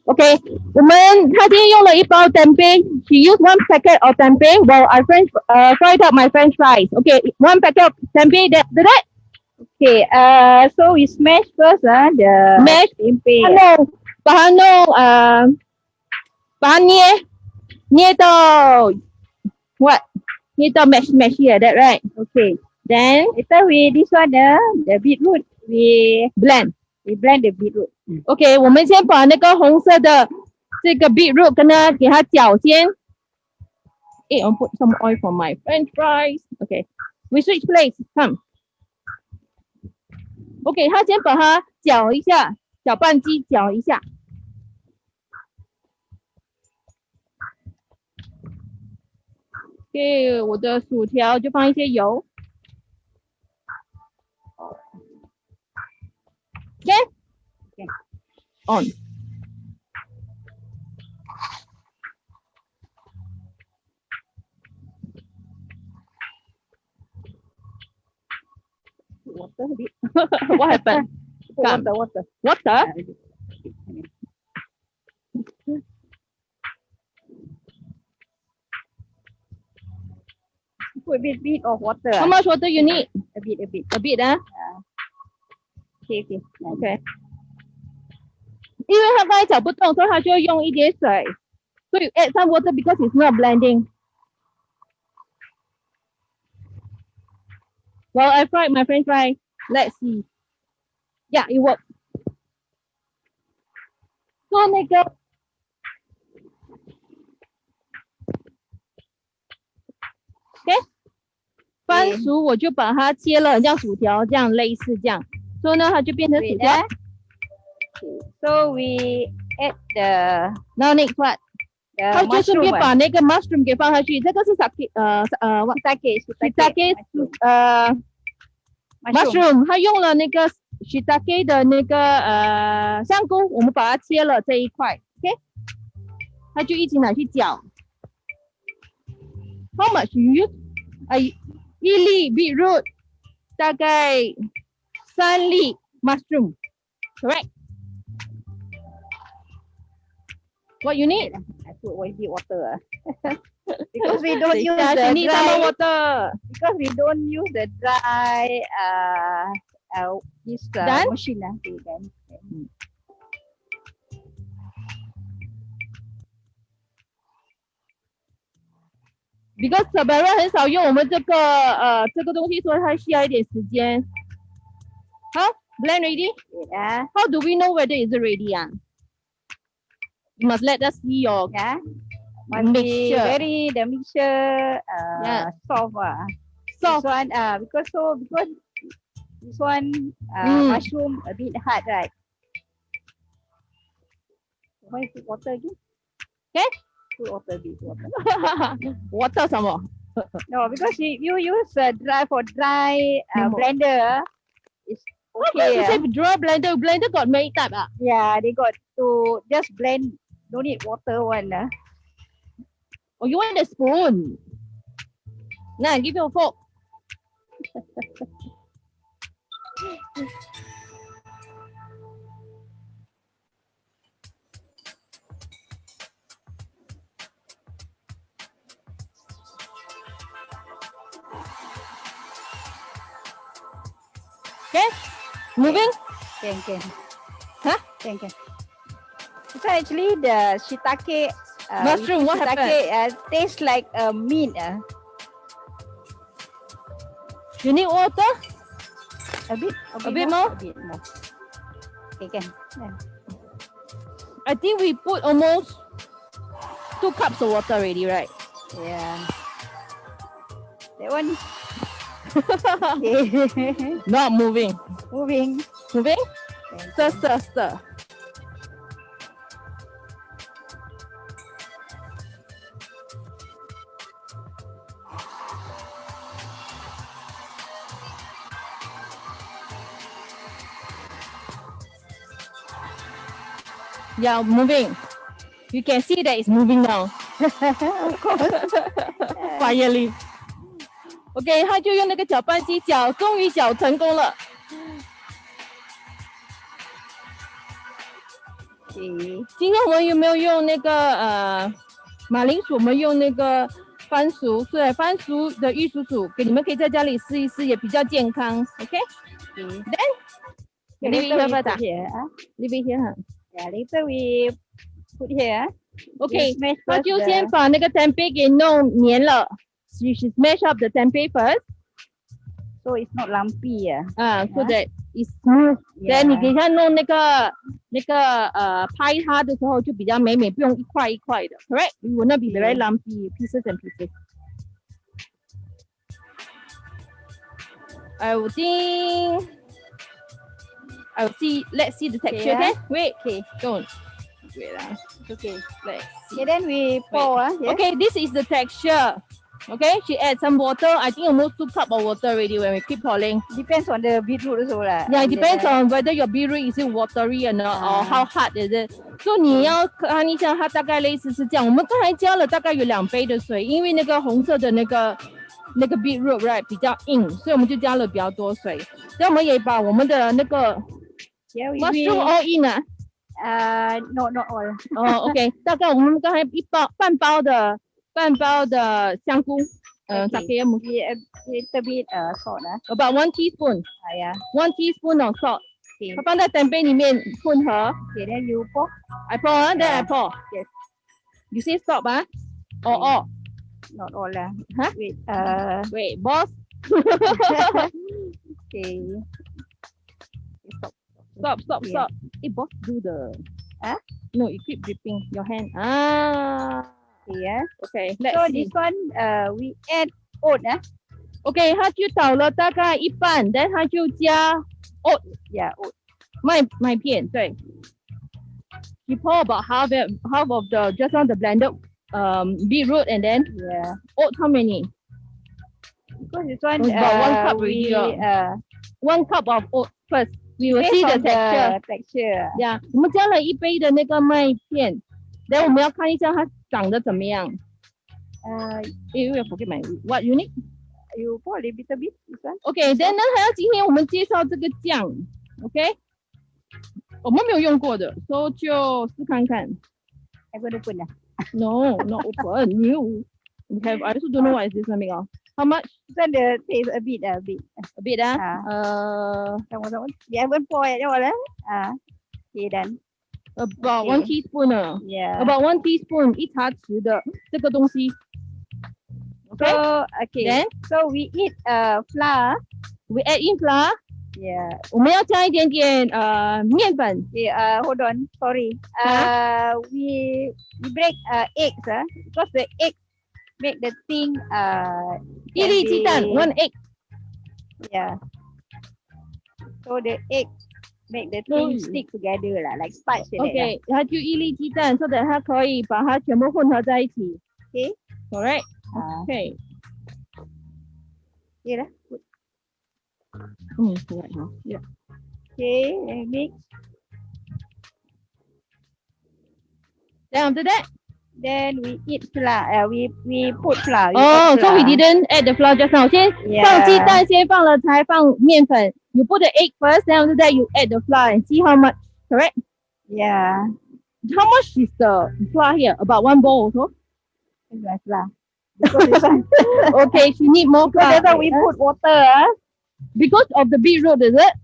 OK，他今天用了一包 tempeh. She used one packet of tempeh while I fried up my French fries. OK, one packet of tempeh. That. Okay, so we smash first the Mash. tempe.把它捏到 what? 捏到 mash here. That right? Okay. Then Later we this one the beetroot we blend. blend the beetroot. OK， 我们先把那个红色的这个 beetroot 给它搅先。I'll put some oil for my French fries. OK, we switch place. Come. OK， 他先把它搅一下，搅拌机搅一下。OK， 我的薯条就放一些油。OK， on。Water a bit. What happened? Water. Water? Put a bit of water. How much water you need? A bit. A bit, huh? Okay. 因为他刚才搅不动，所以他就用一点水。So you add some water because it's not blending. Well, I fried my French fry. Let's see. Yeah, it worked. So 那个，OK， 番薯我就把它切了，像薯条这样类似这样，所以呢，它就变成薯条。So we add the Now next what？ 他就顺便把那个 mushroom 给放下去，这个是shiitake mushroom， 他用了那个 shiitake 的那个香菇，我们把它切了这一块 ，OK， 他就一起拿去搅。How much you use？ 一粒 beetroot， 大概3粒 mushroom，correct？ What you need? I put a bit water. Because we don't use the the need dry water. Because we don't use the dry this machine. Okay, then. Because Sabara 很少用我们这个东西，所以它需要一点时间。好 ，blend ready? Yeah. How do we know whether it's ready? You must let us see your mixture. The mixture soft. Soft. This one because this one mushroom a bit hard, right? Why put water again? Okay. Put water a bit water. Water 什么？ No, because you use dry blender. It's okay. You say dry blender. Blender got many type Yeah, they got to just blend. Don't need water one. Oh, you want a spoon? Nah, give you a fork. Okay, moving? Can. Huh? Can. So actually the shiitake mushroom, what happened? Tastes like meat. You need water? A bit more? A bit more. Okay, can. I think we put almost 2 cups of water already, right? Yeah. That one. Not moving. Moving. Moving? Stir. Yeah, moving. You can see that it's moving now. Of course. Quietly. OK， 他就用那个搅拌机搅，终于搅成功了。今天我们有没有用那个马铃薯？我们用那个番薯，对，番薯的玉蜀黍，给你们可以在家里试一试，也比较健康。OK？Then leave it here first. Leave it here. Yeah, later we put here. OK， smash 那 first 就 the- 先把那个 tempeh 给弄黏了。You should smash up the tempeh first. so it's not lumpy. So that it's smooth. Yeah. Then 你给它弄那个拍它的时候就比较美，不用一块一块的 ，correct? It will not be very lumpy pieces and pieces. I will think. I will see. Let's see the texture. Okay, Okay. Wait. Okay. Don't. Wait. Okay. Let's see. Okay, then we pour. Yeah. Okay. This is the texture. Okay. She add some water. I think almost 2 cups of water already when we keep pouring. Depends on the beetroot also lah. Yeah, it depends on whether your beetroot is it watery or not, or how hard is it. So 你要看一下，它大概类似是这样。我们刚才加了大概有2杯的水，因为那个红色的那个 beetroot right 比较硬，所以我们就加了比较多水。然后我们也把我们的那个 Yeah, mushroom all in 啊。No, not all. OK， 大概我们刚才半包的香菇，sake We a little bit salt. about 1 teaspoon， Yeah. 1 teaspoon of salt， Okay. 它放在tempeh 里面混合。Okay, then you pour. I pour, then I pour. Yes. You say stop, or all? Not all lah. Huh? Wait. Wait, boss. Okay. Stop. Yeah. Hey, boss, do the. Huh? No, you keep dripping your hand. Okay, yeah. Okay. Let's So see. this one, we add oat. Okay， 它就倒了大概一半，然后它就加 oat Yeah, oat. 麦片，对。You pour about half of the just on the blended beetroot and then Yeah. oat how many? Because this one, It's about 1 cup we already, 1 cup of oat first. We will based see the on texture. texture. Yeah， 我们加了1杯的那个麦片，然后我们要看一下它长得怎么样。I forget my what you need. You pour a little bit this one. OK，then 呢还要今天我们介绍这个酱 ，OK， 我们没有用过的，所以就试看看。 I'm going to open. No, not open, new. Okay, I also don't know what is this one made of. How much? This one the taste a bit. A bit Sama-sama. We haven't pour at all. Okay, done. about Okay. 1 teaspoon Yeah. about 1 teaspoon 1茶匙的这个东西。Okay, So, okay. then So we eat flour. we add in flour. Yeah. 我们要加一点点面粉。 Okay, hold on. Sorry. We break eggs. Because the egg make the thing 一粒鸡蛋 can be- ，1 egg。 Yeah. So the egg make the thing stick together lah, like starch like that. OK， 它就一粒鸡蛋，so that 它可以把它全部混合在一起。 Okay. Correct. Ah. OK， Okay lah. correct 好。Yeah. Okay, and mix. Then after that. Then we eat flour. We put flour. Oh, so we didn't add the flour just now. 先 Yeah. 放鸡蛋，先放了才放面粉。You put the egg first, then after that you add the flour and see how much. Correct? Yeah. How much is the flour here? About 1 bowl also. That's flour. Because this one, Okay, she need more flour. that's why we put water. Because of the beetroot, is it?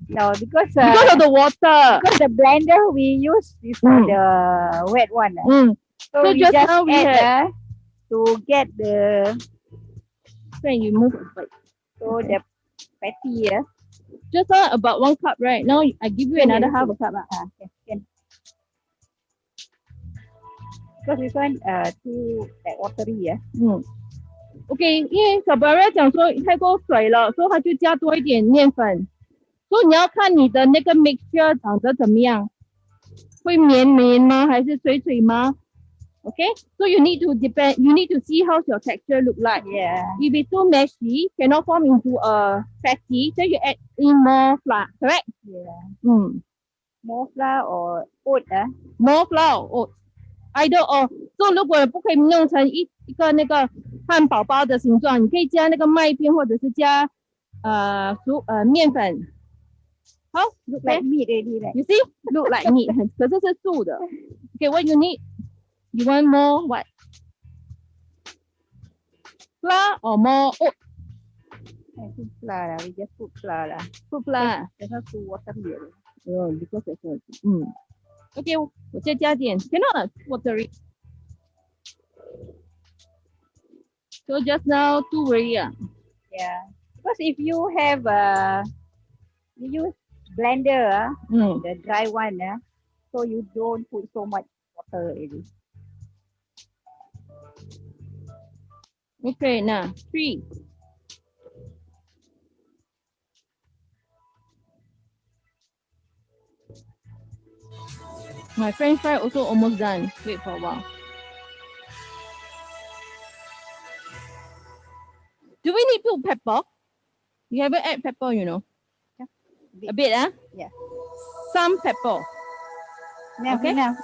No, because Because of the water. because the blender we use is for the wet one. So So we just just now we add to get the Then you move it. Like, so the patty. just now about 1 cup, right? Now I give you another half a cup. Okay, can. Because this one too like watery. OK， 因为小白瑞讲说太多水了，所以他就加多一点面粉。所以你要看你的那个 mixture 长得怎么样，会绵吗？还是水吗 ？OK， so you need to see how your texture look like. Yeah. If it's too meshy, cannot form into a patty, then you add in more flour, correct? Yeah. More flour or oat. More flour or either or. So 如果不可以弄成一个那个汉堡包的形状，你可以加那个麦片或者是加面粉。好 Look like meat already, right? You see? Look like meat. 可是是素的。Okay, what you need? You want more what? Flour or more oat? I think flour lah. We just put flour lah. Put flour. There's not too water here. Oh, because there's a, Okay, 我再加点 cannot watery. So just now too already. Yeah. Because if you have you use blender, the dry one, so you don't put so much water already. Okay, now 3. My French fry also almost done. Wait for a while. Do we need to pepper? You haven't add pepper, you know. Yeah. A bit, huh? Yeah. Some pepper. Okay. Now.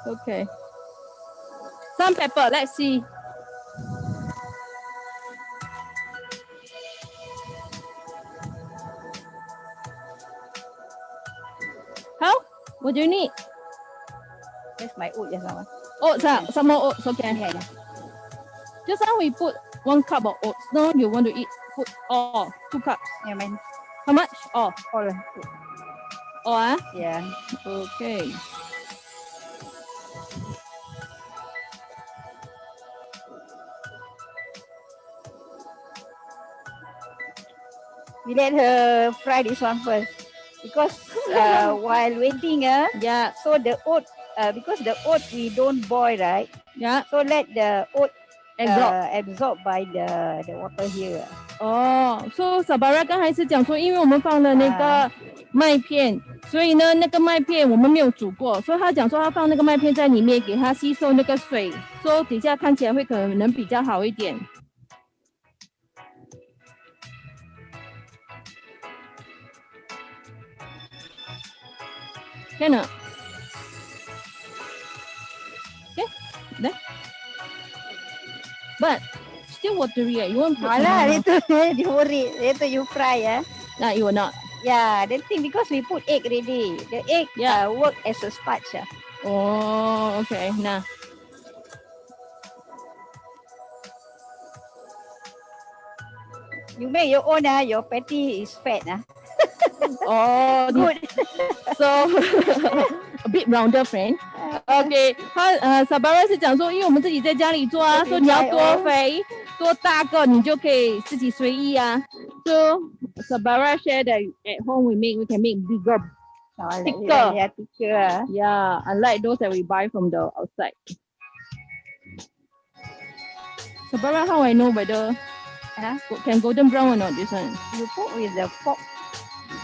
Okay. Some pepper. Let's see. How? What do you need? That's my oat just now. Oats, some more oats. Okay. Yeah. Just now we put 1 cup of oats. Now you want to put all 2 cups. Yeah, man. How much? All. All. All, Yeah. Okay. We let her fry this one first. Because while waiting, Yeah. so the oat, because the oat we don't boil, right? Yeah. So let the oat Absorb. absorb by the water here. Oh, so Sabara 刚才是讲说，因为我们放了那个麦片，所以呢，那个麦片我们没有煮过，所以他讲说他放那个麦片在里面，给它吸收那个水，所以底下看起来会可能比较好一点。Can okay, there. But still watery. You want to put later worry. Later you fry, No, you will not. Yeah, the thing because we put egg already. The egg work as a sponge. Oh, okay. Nah. You make your own, your patty is fat. Oh, good. So a bit rounder, friend. Okay， 他Sabara 是讲说，因为我们自己在家里做啊，说你要多肥多大个，你就可以自己随意啊。So Sabara share that at home we can make bigger, thicker. Yeah, unlike those that we buy from the outside. Sabara, how I know whether can golden brown or not? This one. You put with the pork.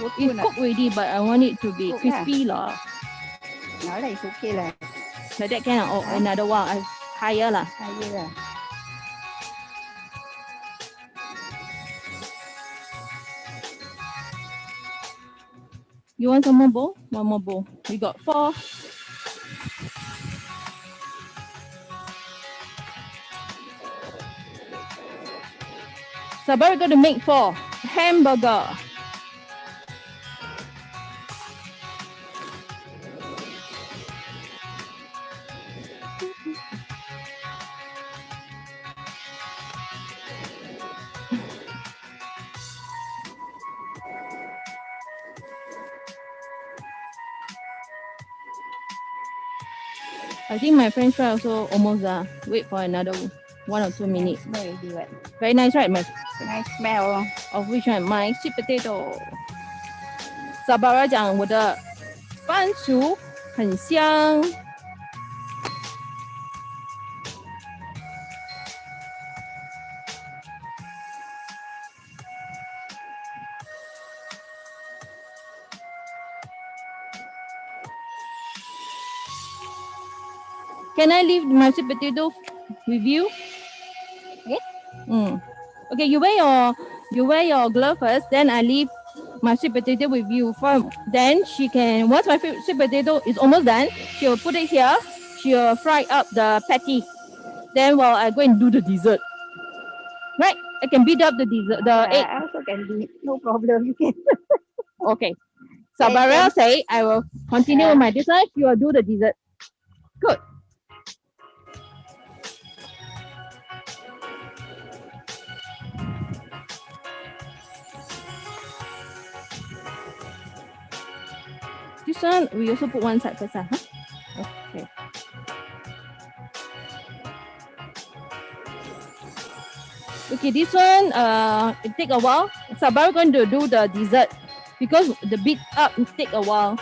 It's cooked already, but I want it to be crispy lah. No, it's okay lah. Like that can another one higher lah. Higher lah. You want some more bowl? One more bowl. We got 4. So we're going to make 4 hamburger. I think my French fry also almost done. Wait for another 1 or 2 minutes. Very nice, right? Nice smell. Of which one? My sweet potato. Sabara 讲我的番薯很香。Can I leave my sweet potato with you? Okay. Okay, you wear your glove first. Then I leave my sweet potato with you. Then she can. Once my sweet potato is almost done, she will put it here. She will fry up the patty. Then while I go and do the dessert. Right? I can beat up the dessert, the egg. I also can beat. No problem. You can. Okay. Sabara say I will continue with my dessert. You will do the dessert. Good. This one we also put one side first, huh? Okay. Okay, this one it take a while. Sabara going to do the dessert because the beat up it take a while.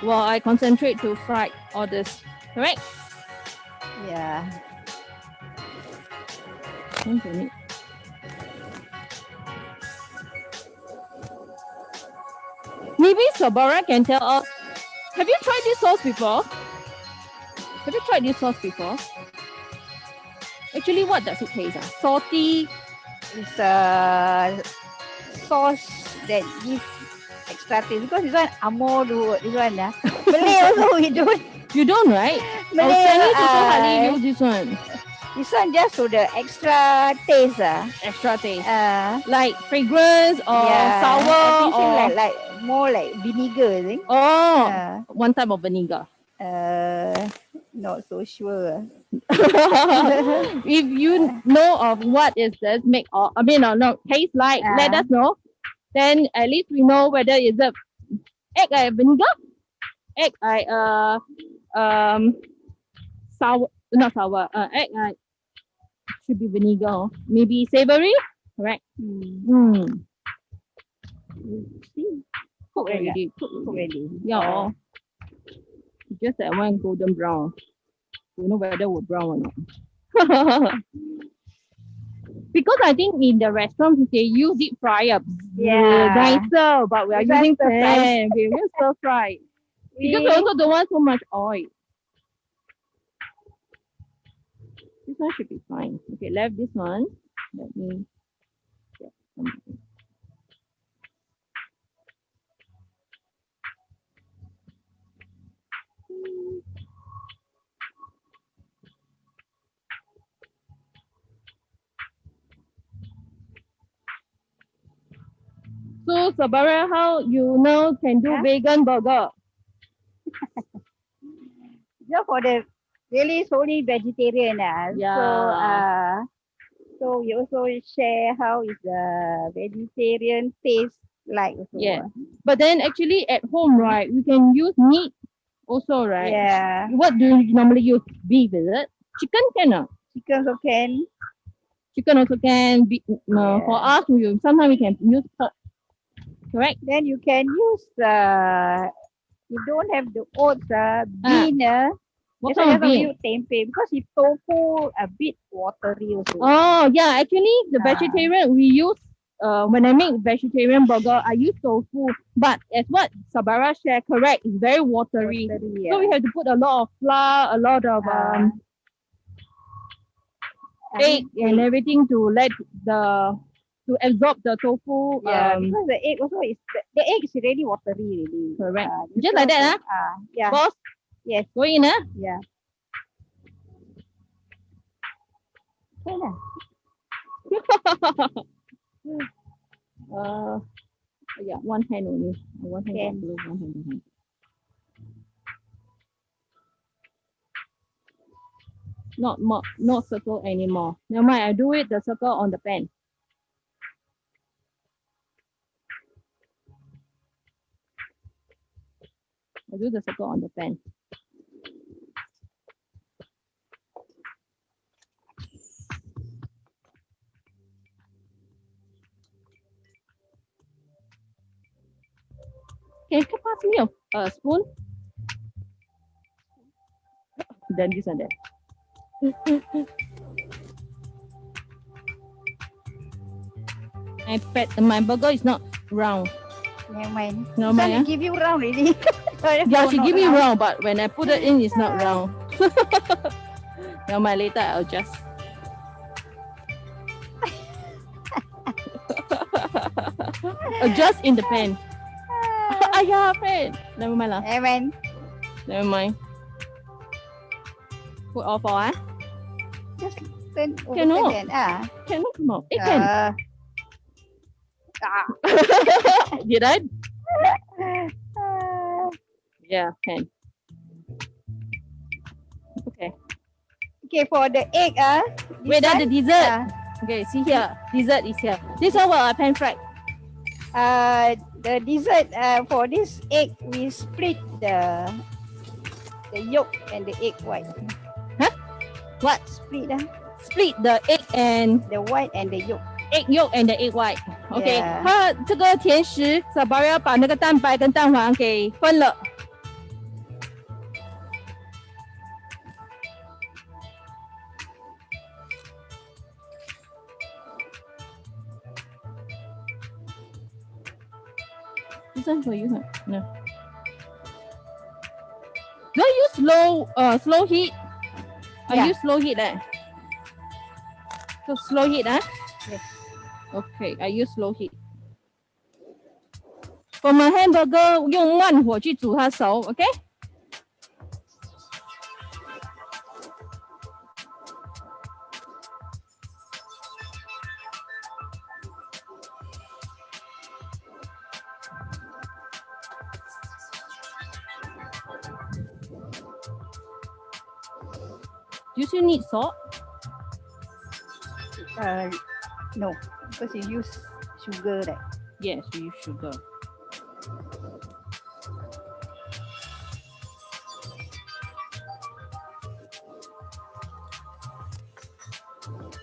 While I concentrate to fry all this, correct? Yeah. Maybe Sabara can tell us. Have you tried this sauce before? Have you tried this sauce before? Actually, what does it taste? Salty. It's a sauce that gives extra taste because this one Amor do this one. Malay also we don't. You don't, right? Malay, our Chinese also hardly use this one. This one just for the extra taste. Extra taste. Like fragrance or sour or like more like vinegar, I think. Oh, one type of vinegar. Not so sure. If you know of what is this make or taste like, let us know. Then at least we know whether is it egg vinegar, egg sour, not sour, egg should be vinegar, maybe savory, correct? See, cook already, cook already. Yeah, just that one golden brown. Don't know whether we're brown or not. Because I think in the restaurants they use deep fry up nicer, but we are using pan. We will stir fry because we also don't want so much oil. This one should be fine. Okay, left this one. Let me get something. So Sabara, how you know can do vegan burger? Just for the really solely vegetarian. So we also share how is the vegetarian taste like. Also. Yeah. But then actually at home, right, we can use meat also, right? Yeah. What do you normally use? Beef, is it? Chicken can? Chicken also can. Chicken also can. For us, sometimes we can use pork. Correct? Then you can use you don't have the oats, bean. What kind of bean? Use tempe because if tofu a bit watery also. Oh yeah, actually the vegetarian we use when I make vegetarian burger I use tofu, but as what Sabara shared, correct, it's very watery. So we have to put a lot of flour, a lot of egg and everything to let to absorb the tofu. Because the egg also is the egg is already watery really. Correct. Just like that, yeah. Boss? Yes. Go in, Yeah. Yeah, one hand only. One hand blue, one hand behind. Not circle anymore. Never mind, I do it the circle on the pan. I do the circle on the pan. Can you pass me a spoon? Then this and that. My burger is not round. Never mind. No mind. Give you round already. Yeah, she give me round, but when I put it in, it's not round. Never mind. Later I'll adjust. Adjust in the pan. Yeah, pan. Never mind lah. Never mind. Never mind. Put all four, Just Cannot. Overturn kan? Cannot come out. It can. Ah. Did I? Yeah, can. Okay. Okay, for the egg, Wait, that's the dessert. Uh, Okay, see here. Dessert is here. This one will pan fried. the dessert for this egg, we split the yolk and the egg white. Huh? What? Split Split the egg and the white and the yolk. egg yolk and the egg white. OK， Yeah. 它这个甜食小宝要把那个蛋白跟蛋黄给分了。This one for you, huh? No. Do I use slow heat? Yeah. I use slow heat So slow heat Yes. Okay, I use slow heat. For my hamburger 用慢火去煮它熟 OK? Do you still need salt? No, because you use sugar right? Yes, we use sugar.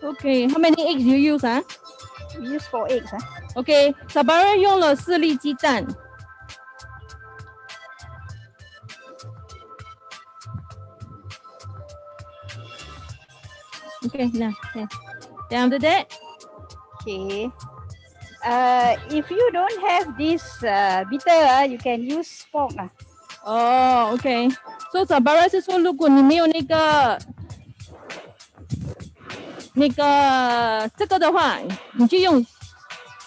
Okay, how many eggs you use? We use 4 eggs. Okay, 小宝儿用了4粒鸡蛋。Okay, now, okay. Then after that, Okay. If you don't have this bitter, you can use fork. Oh, okay. So 小宝儿是说，如果你没有那个这个的话，你就用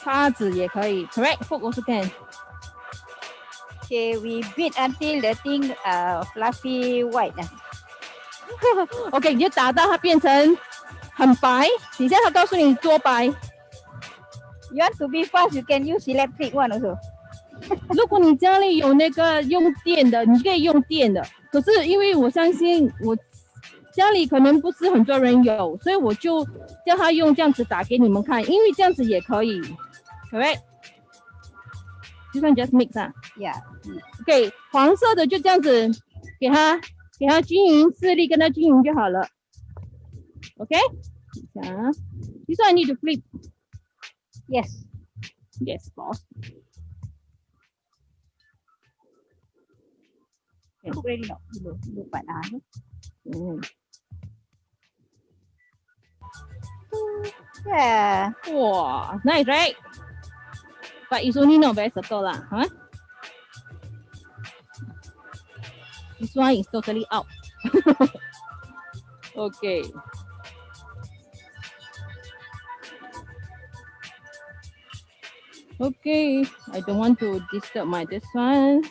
叉子也可以 ，correct? Fork also can. Okay, we beat until the thing fluffy white. OK， 你就打到它变成很白。等一下他告诉你多白。You want to be fast, you can use electric one also. 如果你家里有那个用电的，你可以用电的。可是因为我相信我家里可能不是很多人有，所以我就叫他用这样子打给你们看，因为这样子也可以 ，correct？ 就算 just mix Yeah. OK， 黄色的就这样子给它均匀，4粒跟它均匀就好了。OK， This one I need to flip. Yes. Yes, boss. Cook ready not? Lupa na. Yeah. Wow, nice, right? But it's only not very subtle lah, huh? This one is totally out. Okay. Okay, I don't want to disturb this one.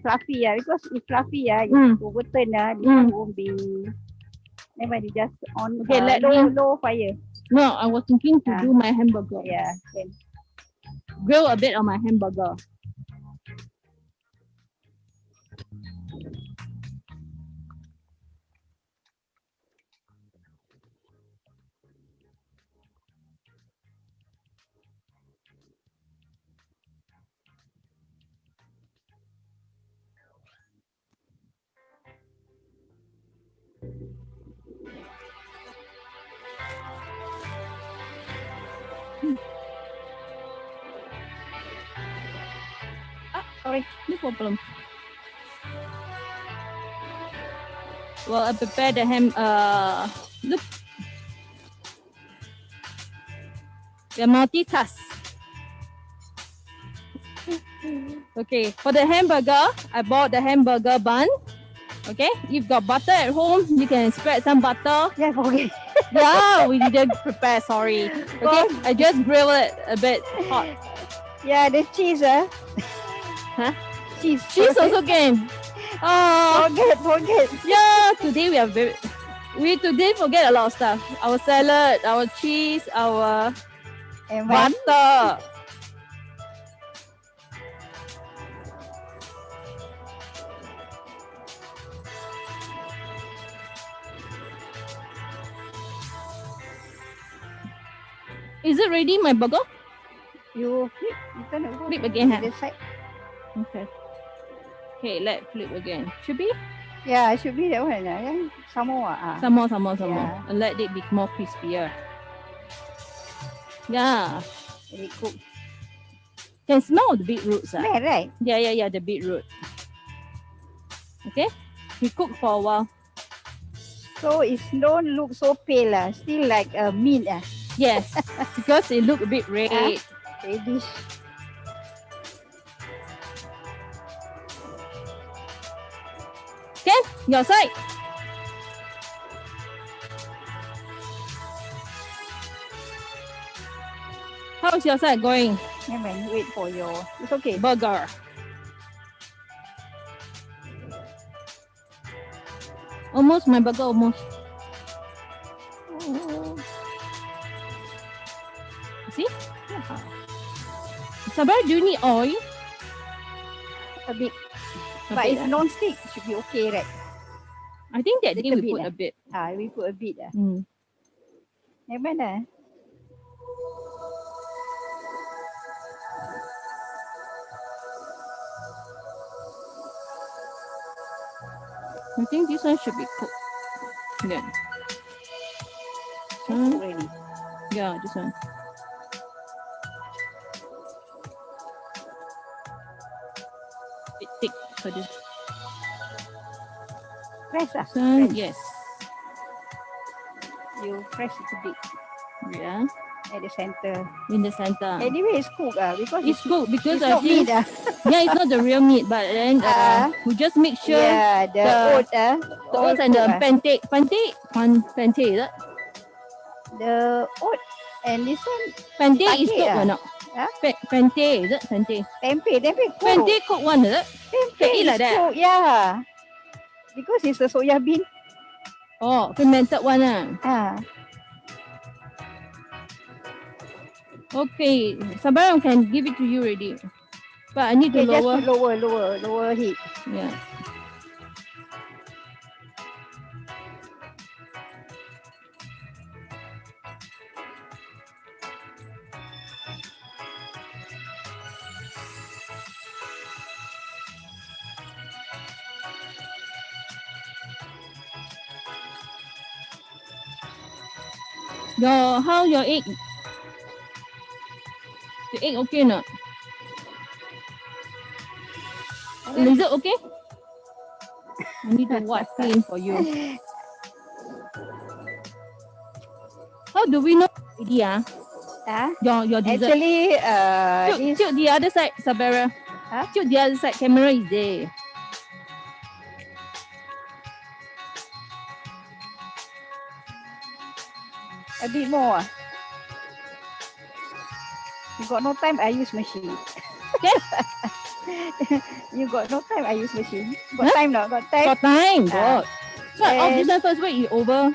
fluffy, because if fluffy, you overturn, this one won't be. Never mind, you just on low fire. No, I was thinking to do my hamburger. Yeah, then. Grill a bit on my hamburger. Sorry, no problem. Well, I prepared the ham. Look, we multitask. Okay, for the hamburger, I bought the hamburger bun. Okay, if you've got butter at home, you can spread some butter. Yeah, okay. Yeah, we didn't prepare, sorry. Okay, I just grill it a bit hot. Yeah, the cheese, Huh? Cheese also can. Oh, forget. yeah, today we today forget a lot of stuff. Our salad, our cheese, our butter. Is it ready, my burger? You flip again. This side. Okay. Okay, let's flip again. Should be? Yeah, it should be that one. Yeah. Some more. Some more. Yeah. And let it be more crispier. Yeah. Let it cook. Can smell the beetroot. Yeah, right. Yeah, the beetroot. Okay. We cook for a while. So it don't look so pale, still like meat. Yes, because it look a bit red. Reddish. Okay, your side. How's your side going? Yeah, man, wait for your. It's okay. Burger. Almost, my burger almost. Oh. See? Yeah. Sabar, do you need oil? A bit. But if non-stick, it should be okay, right? I think that day we put a bit. We put a bit. Yeah, man. I think this one should be cooked. Yeah. Ready. Yeah, this one. Bit thick for this. Press. Press. Yes. You press it a bit. Yeah. At the center. In the center. Anyway, it's cooked because it's cooked because I think meat. Yeah, it's not the real meat, but then we just make sure. Yeah, the oats. The oats and the pancake. Pancake, is it? The oat and this one. Pancake is cooked or not? Pancake, is it? Pancake. Tempe cooked. Pancake cooked one, is it? Tempe is like that. Cooked, yeah. Because it's a soya bean. Oh, fermented one. Okay, Sabaram can give it to you already. But I need to lower. Just lower heat. Yeah. How your egg? The egg okay or not? Is it okay? I need to wipe clean for you. How do we know already? Your dessert. Actually, tilt the other side, Sabera. Tilt the other side. Camera is there. A bit more. You got no time, I use machine. Okay. You got no time, I use machine. Got time now, got time. Got time, good. So I off this one first, wait, you over.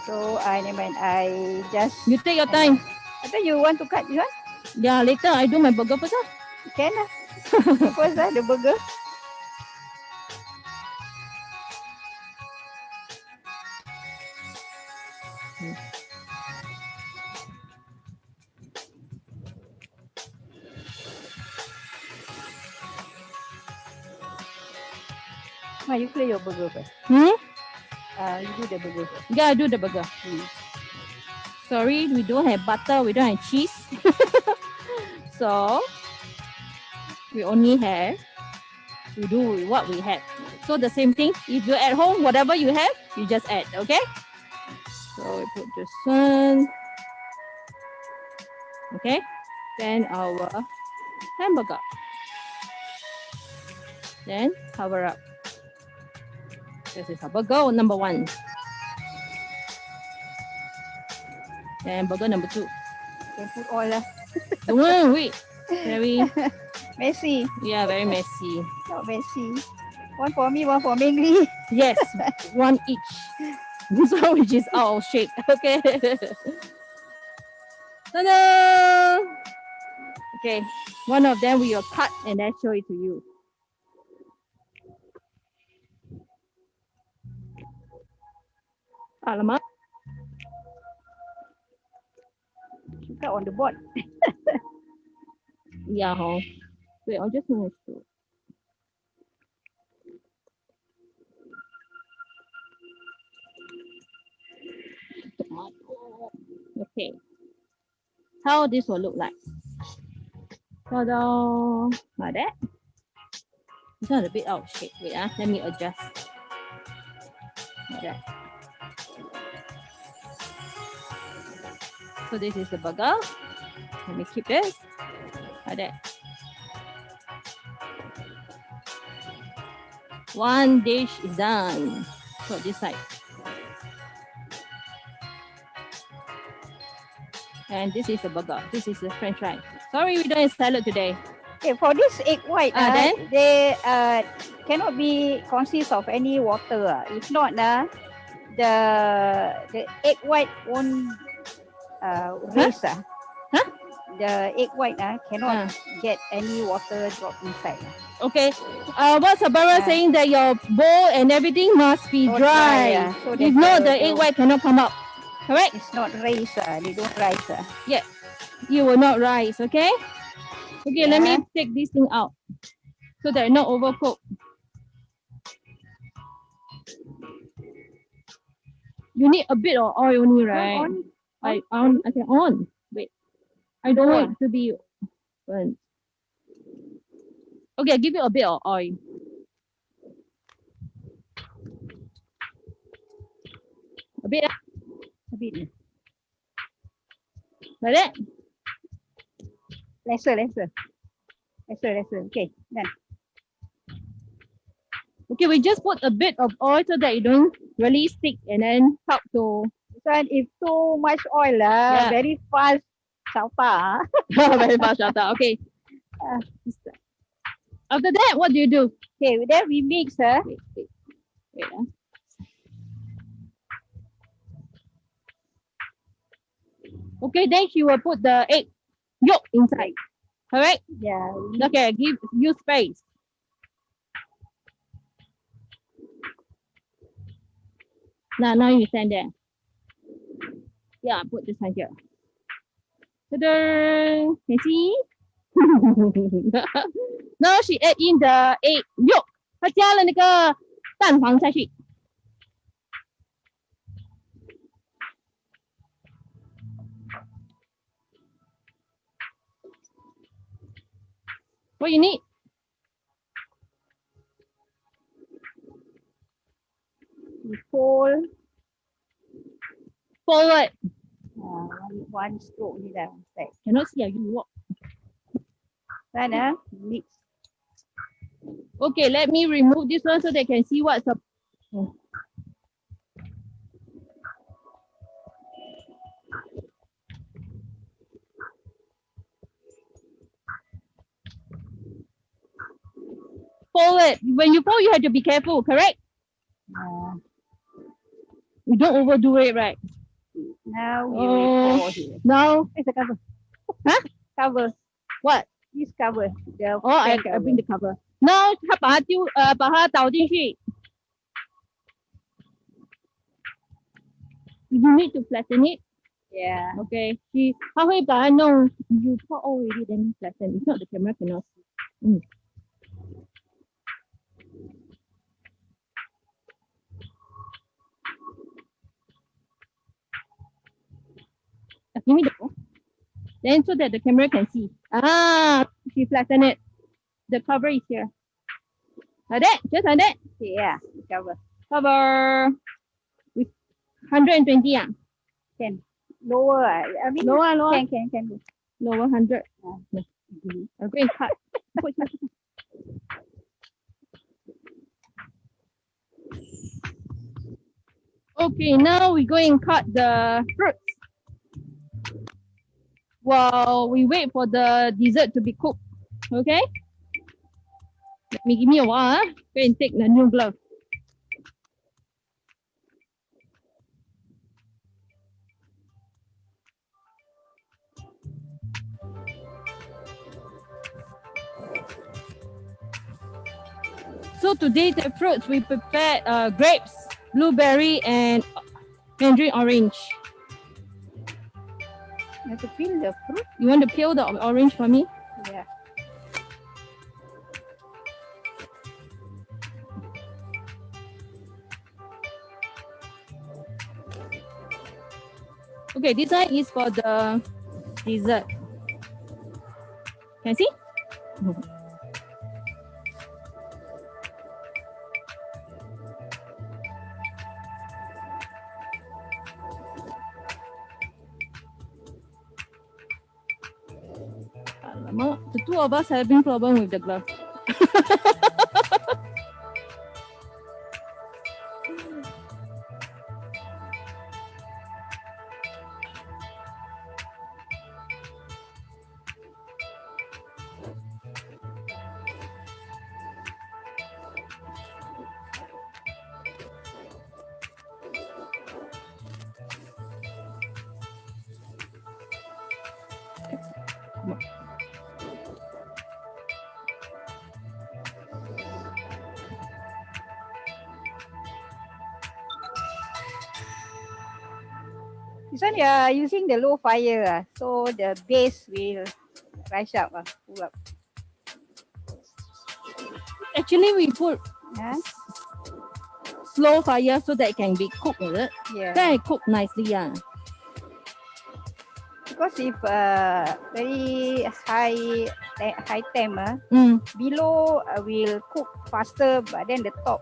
So never mind, I just... You take your time. I thought you want to cut, you want? Yeah, later I do my burger first. Can lah. First the burger. You play your burger first. You do the burger first. Yeah, I do the burger. Sorry, we don't have butter, we don't have cheese. So, we only have to do what we have. So the same thing, if you're at home, whatever you have, you just add, okay? So we put this one. Okay, then our hamburger. Then cover up. This is our burger number 1. And burger number 2. Can put all lah. Don't wait. Very messy. Yeah, very messy. Not messy. One for me, one for Mingli. Yes, one each. This one which is out of shape. Okay. Ta-da! Okay, one of them we will cut and then show it to you. Alamak. Cut on the board. Yeah, wait, I just want to show. Okay, how this will look like. Ta-da! Like that. This one a bit out of shape. Wait, let me adjust. Like that. So this is the burger. Let me keep this. Like that. One dish is done. So this side. And this is the burger. This is the French fry. Sorry, we don't have salad today. Okay, for this egg white, they cannot be consist of any water. If not, the egg white won't raise. The egg white cannot get any water drop inside. Okay. What's Sabara saying that your bowl and everything must be dry. So if not, the egg white cannot come up. Correct? It's not rise. They don't rise. Yeah. You will not rise, okay? Okay, let me take this thing out so that it's not overcooked. You need a bit of oil only, right? I can on. Wait. I don't want it to be burnt. Okay, I'll give you a bit of oil. A bit. A bit. Like that? Lesser. Okay, done. Okay, we just put a bit of oil so that it don't really stick and then help to... So if too much oil, very fast shata. Very fast shata. Okay. After that, what do you do? Okay, then we mix. Wait. Okay, then she will put the egg yolk inside. Correct? Yeah. Okay, give you space. Now you stand there. Yeah, put this one here. Ta-da! Can you see? Now she add in the egg yolk. 她加了那个蛋黄下去。What you need? Fold. Forward. One stroke ni dah. Cannot see how you walk. Sana mix. Okay, let me remove this one so they can see what's up. fold it. When you fold, you have to be careful, correct? You don't overdo it, right? Now you will pour here. Now, It's a cover. huh? Cover. What? This cover. The I cover. bring the cover. Now, 把它倒进去。You need to flatten it. Yeah. Okay. 它会把它弄。You pour already, then flatten. If not, the camera cannot see. Give me the bowl. Then so that the camera can see. She flattened it. The cover is here. Like that, just like that. Yeah, cover. Cover with 120. Can lower. I mean, lower. Can. Lower 100. No. I'll go and cut. Okay, now we go and cut the fruits. While we wait for the dessert to be cooked. Okay? Give me a while. Go and take the new glove. So today the fruits we prepared grapes, blueberry, and mandarin orange. You have to peel the fruit. You want to peel the orange for me? Yeah. Okay, this one is for the dessert. Can you see? The two of us having problem with the glove. This one you are using the low fire, so the base will rise up, pull up. Actually, we put slow fire so that it can be cooked, is it? Yeah. Then it cook nicely, Because if very high temp, below will cook faster, but then the top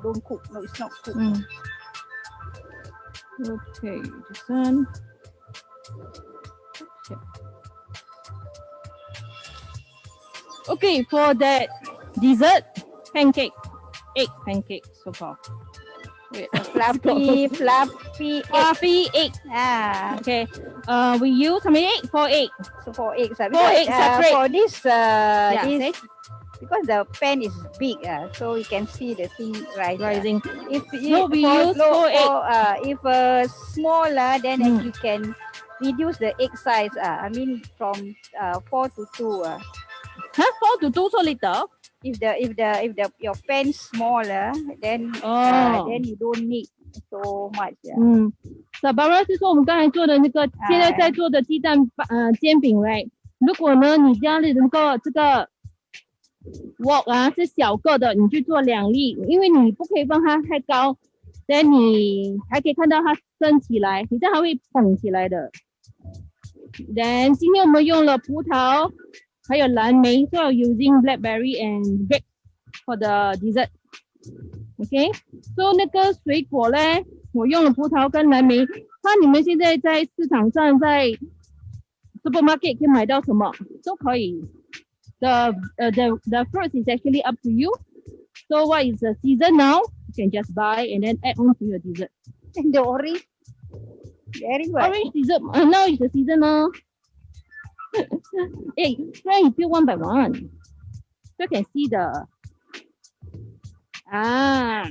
don't cook. No, it's not cooked. Okay, this one. Okay, for that dessert, pancake, egg pancake, so far. Wait, fluffy egg. Okay. We use how many egg? 4 egg. So 4 eggs. Because, 4 eggs separate. For this, this because the pan is big, so you can see the thing rising. If no, we use 4 egg. If small, then you can reduce the egg size. I mean from 4 to 2. 4 to 2 so little. If your pan smaller, then you don't need so much. Barbara 是说我们刚才做的那个，现在在做的鸡蛋煎饼 ，right？ 如果呢你家里能够这个 wok 是小个的，你去做2粒，因为你不可以放它太高，但你还可以看到它升起来，你这样还会捧起来的。Then 今天我们用了葡萄。 还有蓝莓 so using blackberry and grape for the dessert. Okay, so 那个水果嘞，我用了葡萄跟蓝莓。看你们现在在市场上，在 supermarket 可以买到什么都可以。The fruits is actually up to you. So what is the season now? You can just buy and then add on to your dessert. And the orange, very good. Orange dessert now is the season now. Hey, try and peel one by one. So you can see the Ah.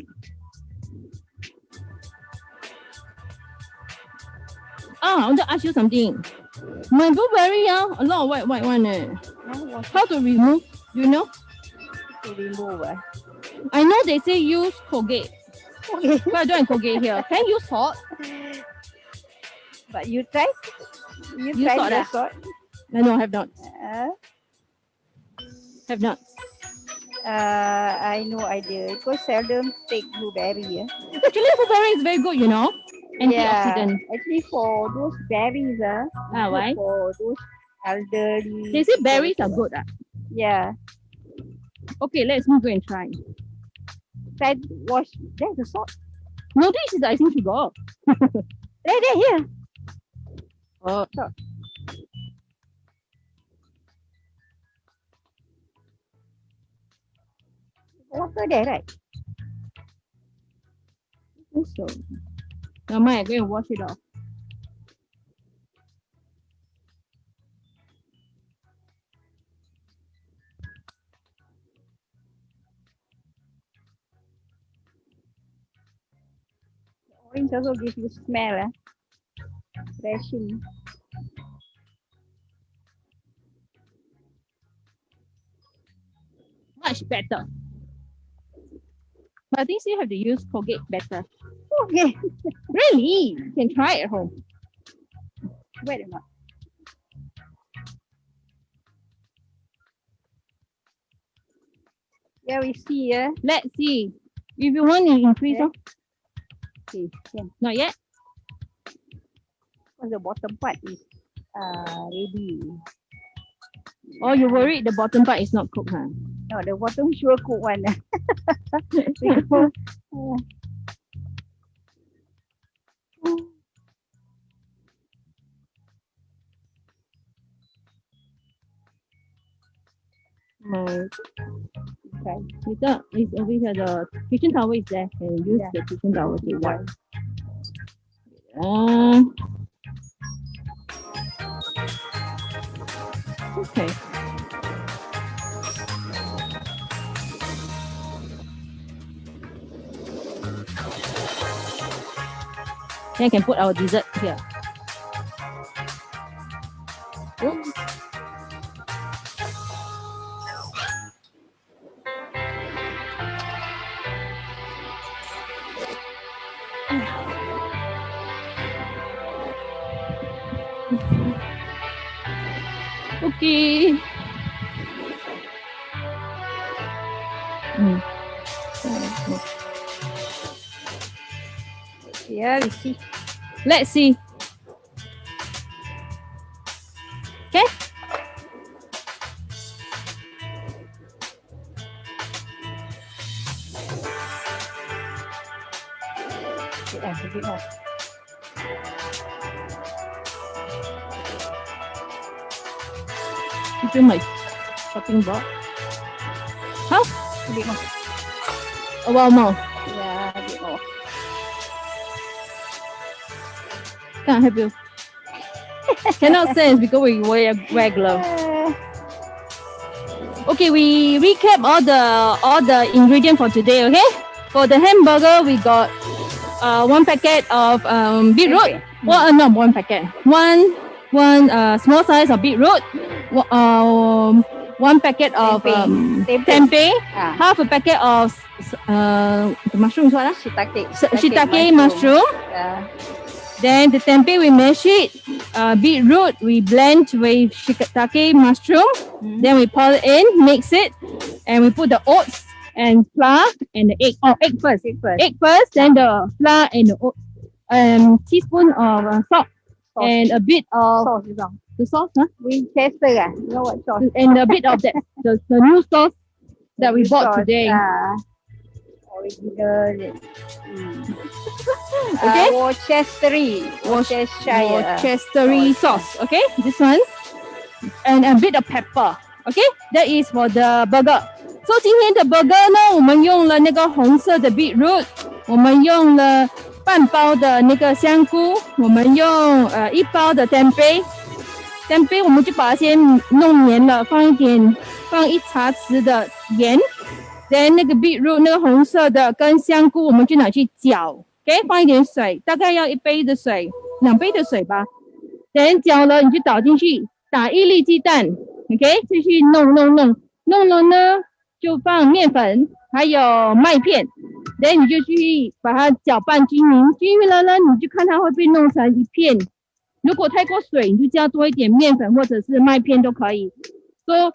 I want to ask you something. My blueberry, a lot of white one. How to remove? Do you know? To remove. I know they say use Colgate. But I don't have Colgate here. Can you use salt? But you try? You Use try salt, the salt? No, have not. Have not. I no idea. Because seldom take blueberry. Actually, blueberry is very good, you know. Antioxidant. Yeah, actually for those berries, why? For those elderly. They say berries are good. Yeah. Okay, let's go and try. Try wash. There's the salt. No, this is icing sugar. There, here. Oh. Salt. Water there, right? I think so. Now, I'm going to wash it off. Orange also gives you smell, refreshing. Much better. But I think you have to use Colgate better. Okay. Really? You can try at home. Wait a minute. Yeah, we see. Let's see. If you want to increase, okay. Not yet. Because the bottom part is ready. Oh, you worried the bottom part is not cooked, huh? No, the bottom sure cook one. Okay. Later, it's over here. The kitchen towel is there. Can use the kitchen towel to wipe. Okay. Then I can put our dessert here. Oops. Okay. Yeah, we see. Let's see. Okay. A bit more. Into my chopping board. How? A bit more. A while more. Yeah, a bit more. Can't help you. Cannot sense because we wear gloves. Okay, we recap all the ingredients for today. Okay, for the hamburger we got 1 packet of beetroot. Not 1 packet. One small size of beetroot. 1 packet of tempe. Half a packet of the mushrooms. What? Shiitake mushroom. Then the tempeh we mash it. Beetroot we blend with shiitake mushroom. Then we pour it in, mix it, and we put the oats and flour and the egg. Oh, egg first. Egg first, then the flour and the oats. Teaspoon of salt and a bit of the sauce. Winchester, you know what sauce? And a bit of the new sauce that we bought today. Original. Okay. Worcestershire sauce. Okay, this one. And a bit of pepper. Okay, that is for the burger. So 今天的 burger 呢，我们用了那个红色的 beetroot， 我们用了半包的那个香菇，我们用1包的 tempeh， 我们就把它先弄黏了，放1茶匙的盐。Then 那个 beetroot 那个红色的跟香菇，我们就拿去搅。OK， 放一点水，大概要1杯的水，2杯的水吧。等搅了，你就倒进去，打1粒鸡蛋。OK， 继续弄了呢，就放面粉还有麦片。等你就去把它搅拌均匀了呢，你就看它会被弄成一片。如果太过水，你就加多一点面粉或者是麦片都可以。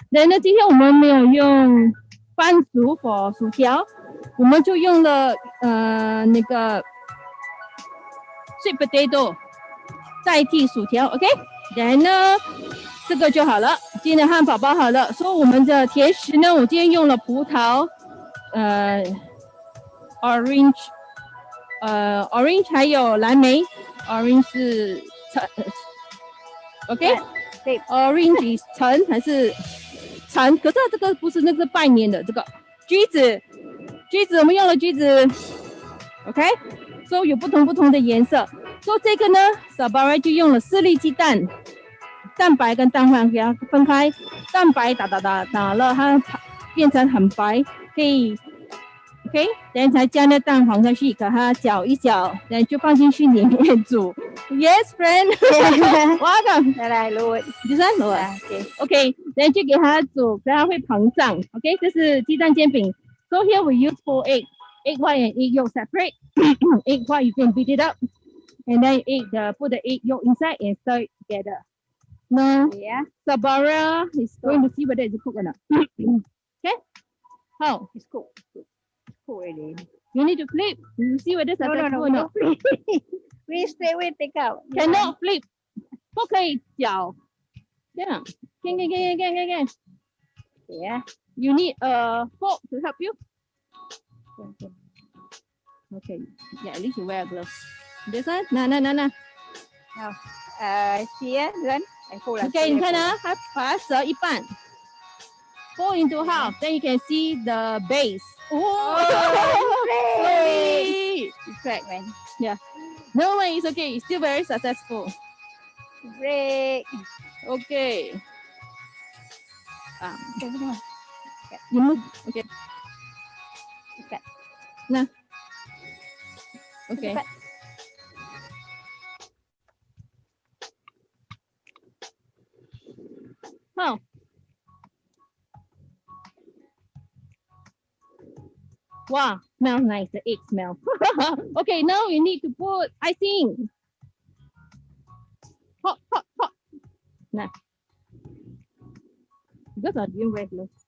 人呢，今天我们没有用番薯或薯条，我们就用了那个 sweet potato 代替薯条 ，OK？ 然后呢，这个就好了。今天的汉堡包好了。所以我们的甜食呢，我今天用了葡萄，orange 还有蓝莓 ，orange 是OK， 对 ，orange 是橙还是橙？可是它这个不是那个拜年的这个橘子我们用了橘子 ，OK， 所以有不同的颜色。所以这个呢 ，Sabara 就用了4粒鸡蛋，蛋白跟蛋黄给它分开，蛋白打了，它变成很白，可以 OK， 然后才加那蛋黄下去，给它搅一搅，然后就放进去里面煮。Yes, friend. Welcome. 来录，第三录啊。OK， 然后就给它煮，给它会膨胀。OK， 这是鸡蛋煎饼。So here we use 4 egg white and egg yolk separate. Egg white you can beat it up, and then put the egg yolk inside and stir it together. Now, Sabara is going to see whether it's cooked or not. Okay? How? It's cooked. Already. You need to flip. You see whether it's cooked or not. We straight away take out. Cannot flip. 不可以搅。这样。Can. Yeah. You need a fork to help you. Okay. Yeah, at least you wear a glove. This one? No. Now, here, then I fold. Okay, 你看啊，它把它折一半。Fold into half. Then you can see the base. Oh, slowly. It's cracked, man. Yeah. No way, it's okay. It's still very successful. Break. Okay. Okay. You move. Okay. Okay. Nah. Okay. How? Wow, smells nice. The egg smell. Okay, now you need to put icing. Hot. Nah. Because I didn't wear gloves.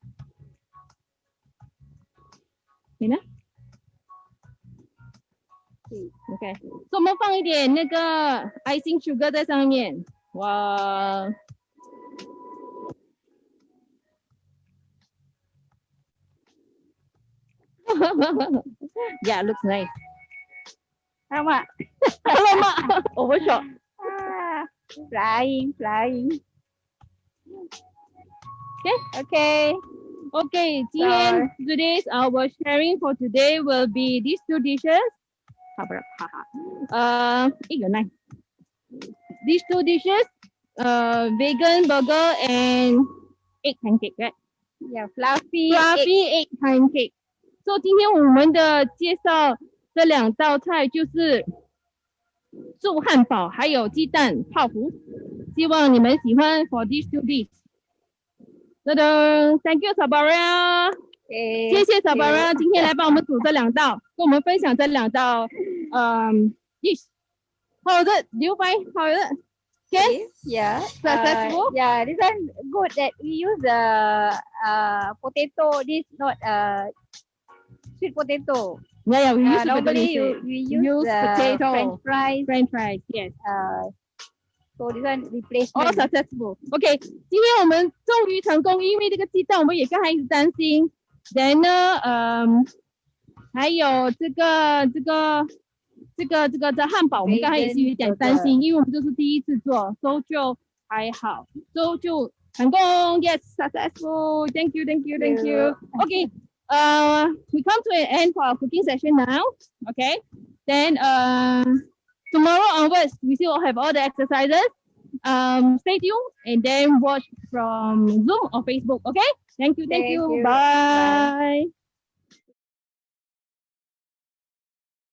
Okay. So 我们放一点那个 icing sugar 在上面。哇。Yeah, looks nice. Alamak. Overshot. Flying. Okay. Today's our sharing for today will be these 2 dishes. These 2 dishes, vegan burger and egg pancake, right? Yeah, fluffy egg pancake. So 今天我们的介绍这2道菜就是素汉堡还有鸡蛋泡芙，希望你们喜欢 for these 2 dishes. Thank you, Sabara. 谢谢 Sabara 今天来帮我们煮这2道，跟我们分享这2道dish. How is it? Do you find how is it? Yes? Yeah. Successful? Yeah, this one good that we use the potato. This not sweet potato. Yeah, we use normally we use potato. French fries, yes. So this one replacement. All successful. Okay, 今天我们终于成功，因为这个鸡蛋我们也刚开始担心。Then 呢，还有这个汉堡，我们刚才也是有点担心，因为我们这是第一次做，所以就还好，所以就成功 ，yes successful. Thank you. Okay, we come to an end for our cooking session now. Okay, then tomorrow onwards we still have all the exercises. Stay tuned and then watch from Zoom or Facebook. Okay, thank you. Bye.